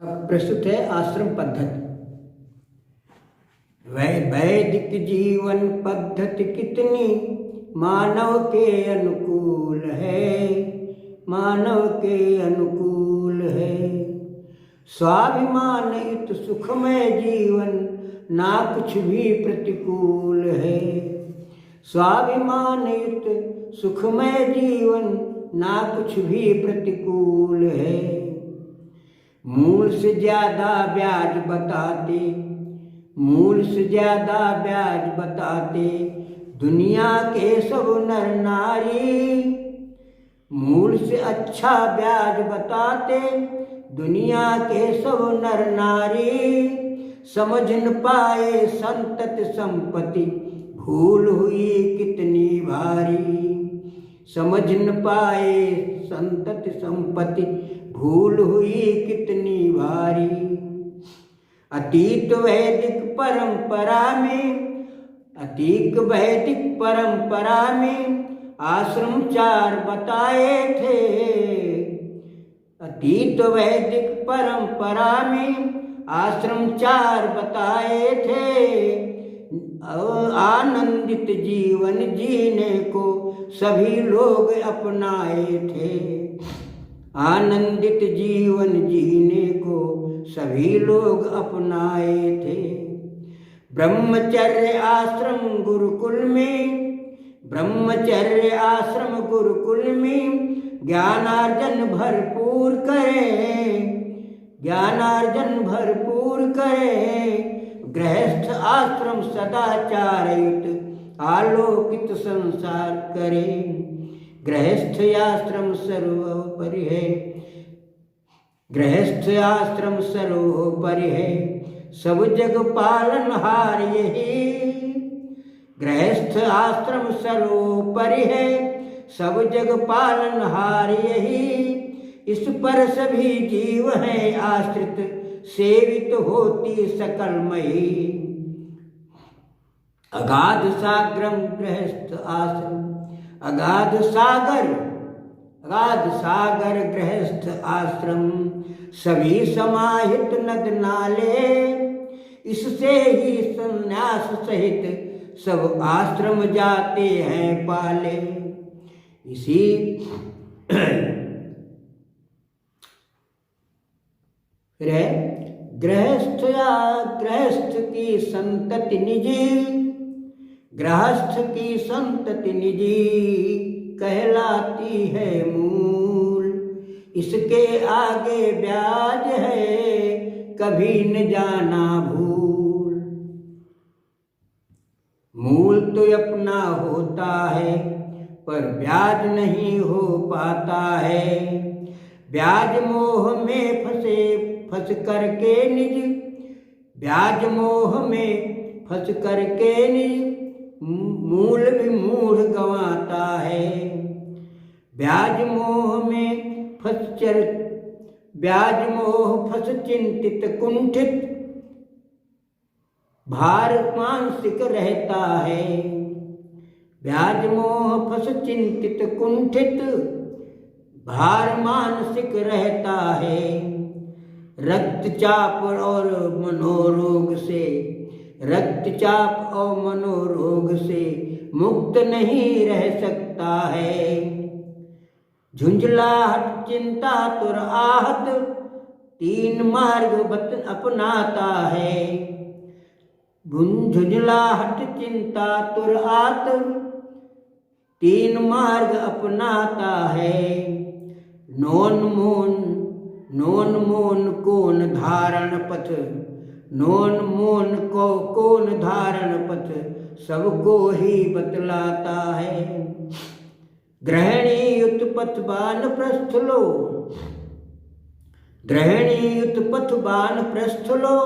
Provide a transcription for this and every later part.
प्रस्तुत है आश्रम पद्धति। वैदिक जीवन पद्धति कितनी मानव के अनुकूल है, मानव के अनुकूल है। स्वाभिमान युक्त सुखमय जीवन ना कुछ भी प्रतिकूल है। स्वाभिमान युक्त सुखमय जीवन ना कुछ भी प्रतिकूल है। मूल से ज्यादा ब्याज बताते, मूल से ज्यादा ब्याज बताते दुनिया के सब नर नारी। मूल से अच्छा ब्याज बताते दुनिया के सब नर नारी। समझ न पाए संतत संपत्ति भूल हुई कितनी भारी। समझ न पाए संतत संपत्ति भूल हुई कितनी भारी। अतीत वैदिक परंपरा में, अतीत वैदिक परंपरा में आश्रम 4 बताए थे। अतीत वैदिक परंपरा में आश्रम 4 बताए थे। आनंदित जीवन जीने को सभी लोग अपनाए थे। आनंदित जीवन जीने को सभी लोग अपनाए थे। ब्रह्मचर्य आश्रम गुरुकुल में, ब्रह्मचर्य आश्रम गुरुकुल में ज्ञानार्जन भरपूर करें, ज्ञानार्जन भरपूर करें। गृहस्थ आश्रम सदाचार युक्त आलोकित संसार करें। गृहस्थ आश्रम सर्वोपरि है, गृहस्थ आश्रम सर्वोपरि है। सब जग पालनहार यही। गृहस्थ आश्रम सर्वोपरि है, सब जग पालनहार यही। इस पर सभी जीव हैं आश्रित, सेवित होती सकलमयी। अगाध सागरम गृहस्थ आश्रम, अगाध सागर, अगाध सागर गृहस्थ आश्रम। सभी समाहित नद नाले, इससे ही संन्यास सहित सब आश्रम जाते हैं पाले। इसी गृहस्थ या गृहस्थ की संतति निजी, गृहस्थ की संतति निजी कहलाती है मूल। इसके आगे ब्याज है कभी न जाना भूल। मूल तो अपना होता है पर ब्याज नहीं हो पाता है। ब्याज मोह में फंस करके निज, ब्याज मोह में फंस करके निज मूल भी मूढ़ गंवाता है। ब्याज मोह में ब्याज मोह फंस चिंतित कुंठित भार मानसिक रहता है। ब्याज मोह फंस चिंतित कुंठित भार मानसिक रहता है। रक्तचाप और मनोरोग से, रक्तचाप और मनोरोग से मुक्त नहीं रह सकता है। झुंझलाहट चिंता तुर आहत 3 मार्ग अपनाता है। झुंझलाहट चिंता तुर आहत 3 मार्ग अपनाता है। नोन मोन कौन धारण पथ, नोन मोन को कौन धारण पथ सबको ही बतलाता है। ग्रहणी युत पथ बान प्रस्थ लो, ग्रहणी युत पथ बान प्रस्थ लो।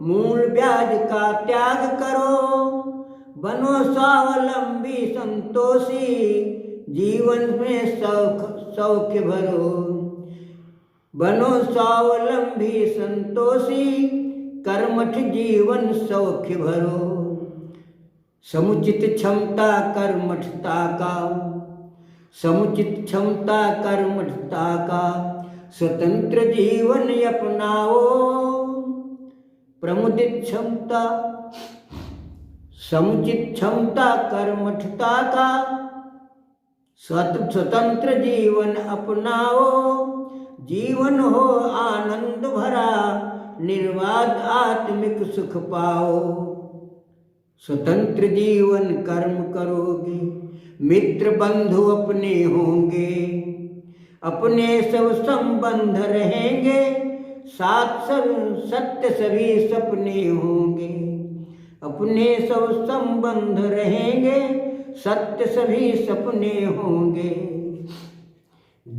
मूल ब्याज का त्याग करो, बनो स्वावलंबी संतोषी। जीवन में सौख्य भरो, बनो स्वावलंबी संतोषी। कर्मठ जीवन सौख्य भरो। समुचित क्षमता कर्मठता का, समुचित क्षमता कर्मठता का स्वतंत्र जीवन अपनाओ, प्रमुदित क्षमता समुचित क्षमता कर्मठता का स्वतंत्र जीवन अपनाओ, जीवन हो आनंद भरा, निर्वाध आत्मिक सुख पाओ। स्वतंत्र जीवन कर्म करोगे, मित्र बंधु अपने होंगे, अपने सब संबंध रहेंगे, साथ सब सत्य सभी सपने होंगे, अपने सब संबंध रहेंगे, सत्य सभी सपने होंगे।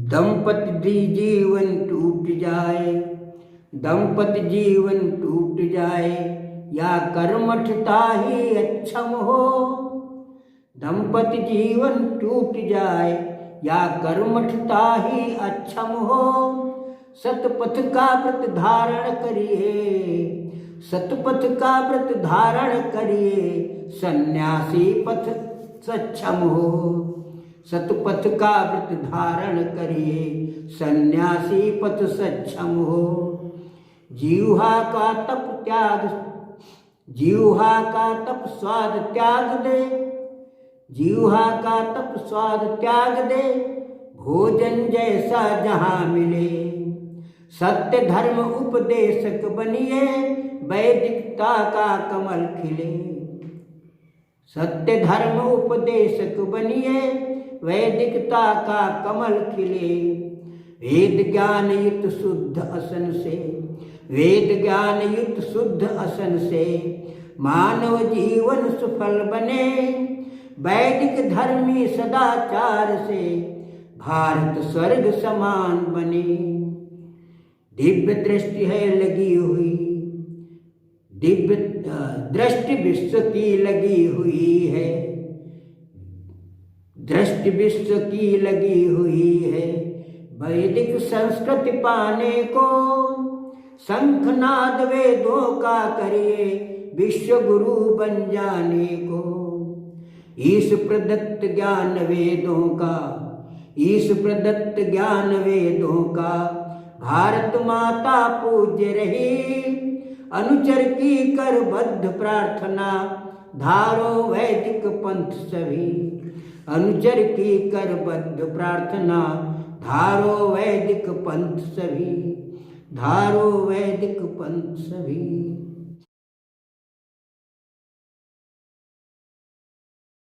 दंपति जीवन टूट जाए, दंपति जीवन टूट जाए, या कर्मठता ही अक्षम हो। दंपति जीवन टूट जाए, या कर्मठता ही अक्षम हो। सतपथ का व्रत धारण करिए, सतपथ का व्रत धारण करिए, सन्यासी पथ सक्षम हो। सतपथ का व्रत धारण करिए, सन्यासी पथ सक्षम हो। जीवा का तप त्याग, जीवा का तप स्वाद त्याग दे, जीवा का तप स्वाद त्याग दे, भोजन जैसा जहाँ मिले। सत्य धर्म उपदेशक बनिए, वैदिकता का कमल खिले। सत्य धर्म उपदेशक बनिए, वैदिकता का कमल खिले। वेद ज्ञान युक्त शुद्ध असन से, वेद ज्ञान युक्त शुद्ध असन से, मानव जीवन सफल बने। वैदिक धर्मी सदाचार से, भारत स्वर्ग समान बने। दिव्य दृष्टि है लगी हुई, दिव्य दृष्टि विश्व की लगी हुई है, दृष्टि विश्व की लगी हुई है। वैदिक संस्कृति पाने को, शंखनाद वेदों का करिए, विश्व गुरु बन जाने को। ईश प्रदत्त ज्ञान वेदों का, ईश प्रदत्त ज्ञान वेदों का, भारत माता पूज्य रही। अनुचर की कर बद्ध प्रार्थना, धारो वैदिक पंथ सभी। अनुचर की कर बद्ध प्रार्थना, धारो वैदिक पंथ सभी, धारो वैदिक पंथ सभी।